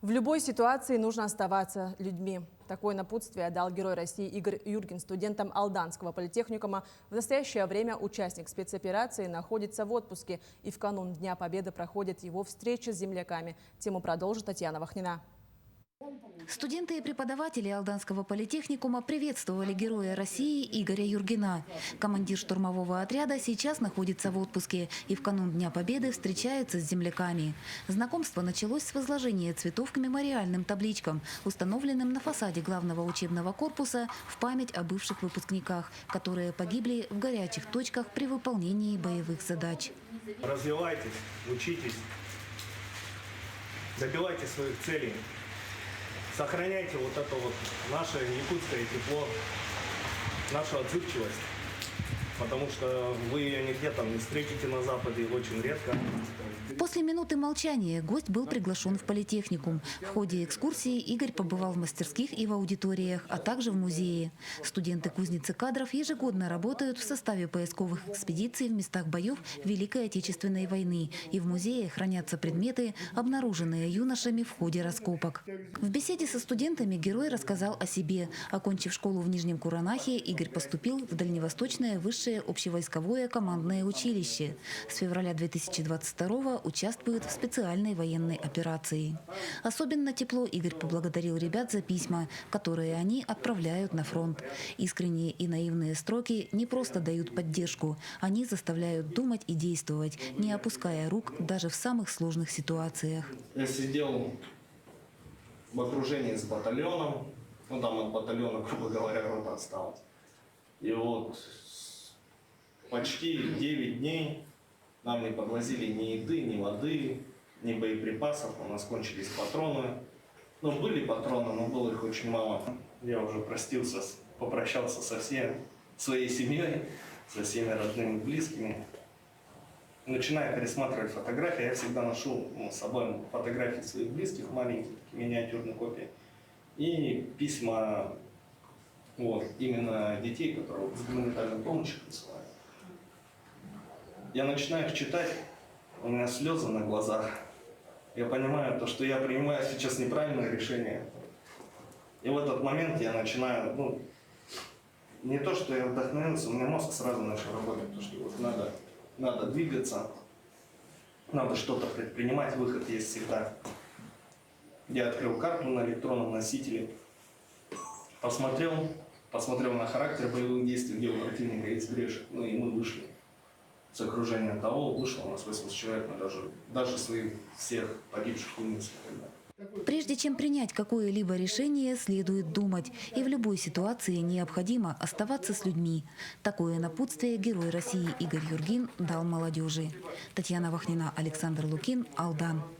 В любой ситуации нужно оставаться людьми. Такое напутствие дал Герой России Игорь Юргин студентам Алданского политехникума. В настоящее время участник спецоперации находится в отпуске, и в канун Дня Победы проходит его встреча с земляками. Тему продолжит Татьяна Вахнина. Студенты и преподаватели Алданского политехникума приветствовали Героя России Игоря Юргина. Командир штурмового отряда сейчас находится в отпуске и в канун Дня Победы встречается с земляками. Знакомство началось с возложения цветов к мемориальным табличкам, установленным на фасаде главного учебного корпуса в память о бывших выпускниках, которые погибли в горячих точках при выполнении боевых задач. Развивайтесь, учитесь, добивайтесь своих целей. Сохраняйте вот это вот наше якутское тепло, нашу отзывчивость, потому что вы ее нигде там не встретите на Западе, очень редко. После минуты молчания гость был приглашен в политехникум. В ходе экскурсии Игорь побывал в мастерских и в аудиториях, а также в музее. Студенты кузницы кадров ежегодно работают в составе поисковых экспедиций в местах боев Великой Отечественной войны. И в музее хранятся предметы, обнаруженные юношами в ходе раскопок. В беседе со студентами герой рассказал о себе. Окончив школу в Нижнем Куранахе, Игорь поступил в Дальневосточное высшее общевойсковое командное училище. С февраля 2022 участвует в специальной военной операции. Особенно тепло Игорь поблагодарил ребят за письма, которые они отправляют на фронт. Искренние и наивные строки не просто дают поддержку, они заставляют думать и действовать, не опуская рук даже в самых сложных ситуациях. Я сидел в окружении с батальоном, ну там от батальона, грубо говоря, рота осталась. И вот почти 9 дней нам не подвозили ни еды, ни воды, ни боеприпасов, у нас кончились патроны. Ну, были патроны, но было их очень мало. Я уже простился, попрощался со всей своей семьей, со всеми родными, близкими. Начиная пересматривать фотографии, я всегда ношу с собой фотографии своих близких, маленькие, миниатюрные копии. И письма вот, именно детей, которые с гуманитарной помощью присылают. Я начинаю их читать, у меня слезы на глазах. Я понимаю, что я принимаю сейчас неправильное решение. И в этот момент я начинаю, не то, что я вдохновился, у меня мозг сразу начал работать, потому что вот надо двигаться, надо что-то предпринимать, выход есть всегда. Я открыл карту на электронном носителе, посмотрел на характер боевых действий, где у противника есть брешь, и мы вышли. С окружения того вышло у нас 80 человек, мы даже своих всех погибших вынесли. Прежде чем принять какое-либо решение, следует думать. И в любой ситуации необходимо оставаться с людьми. Такое напутствие Герой России Игорь Юргин дал молодежи. Татьяна Вахнина, Александр Лукин, Алдан.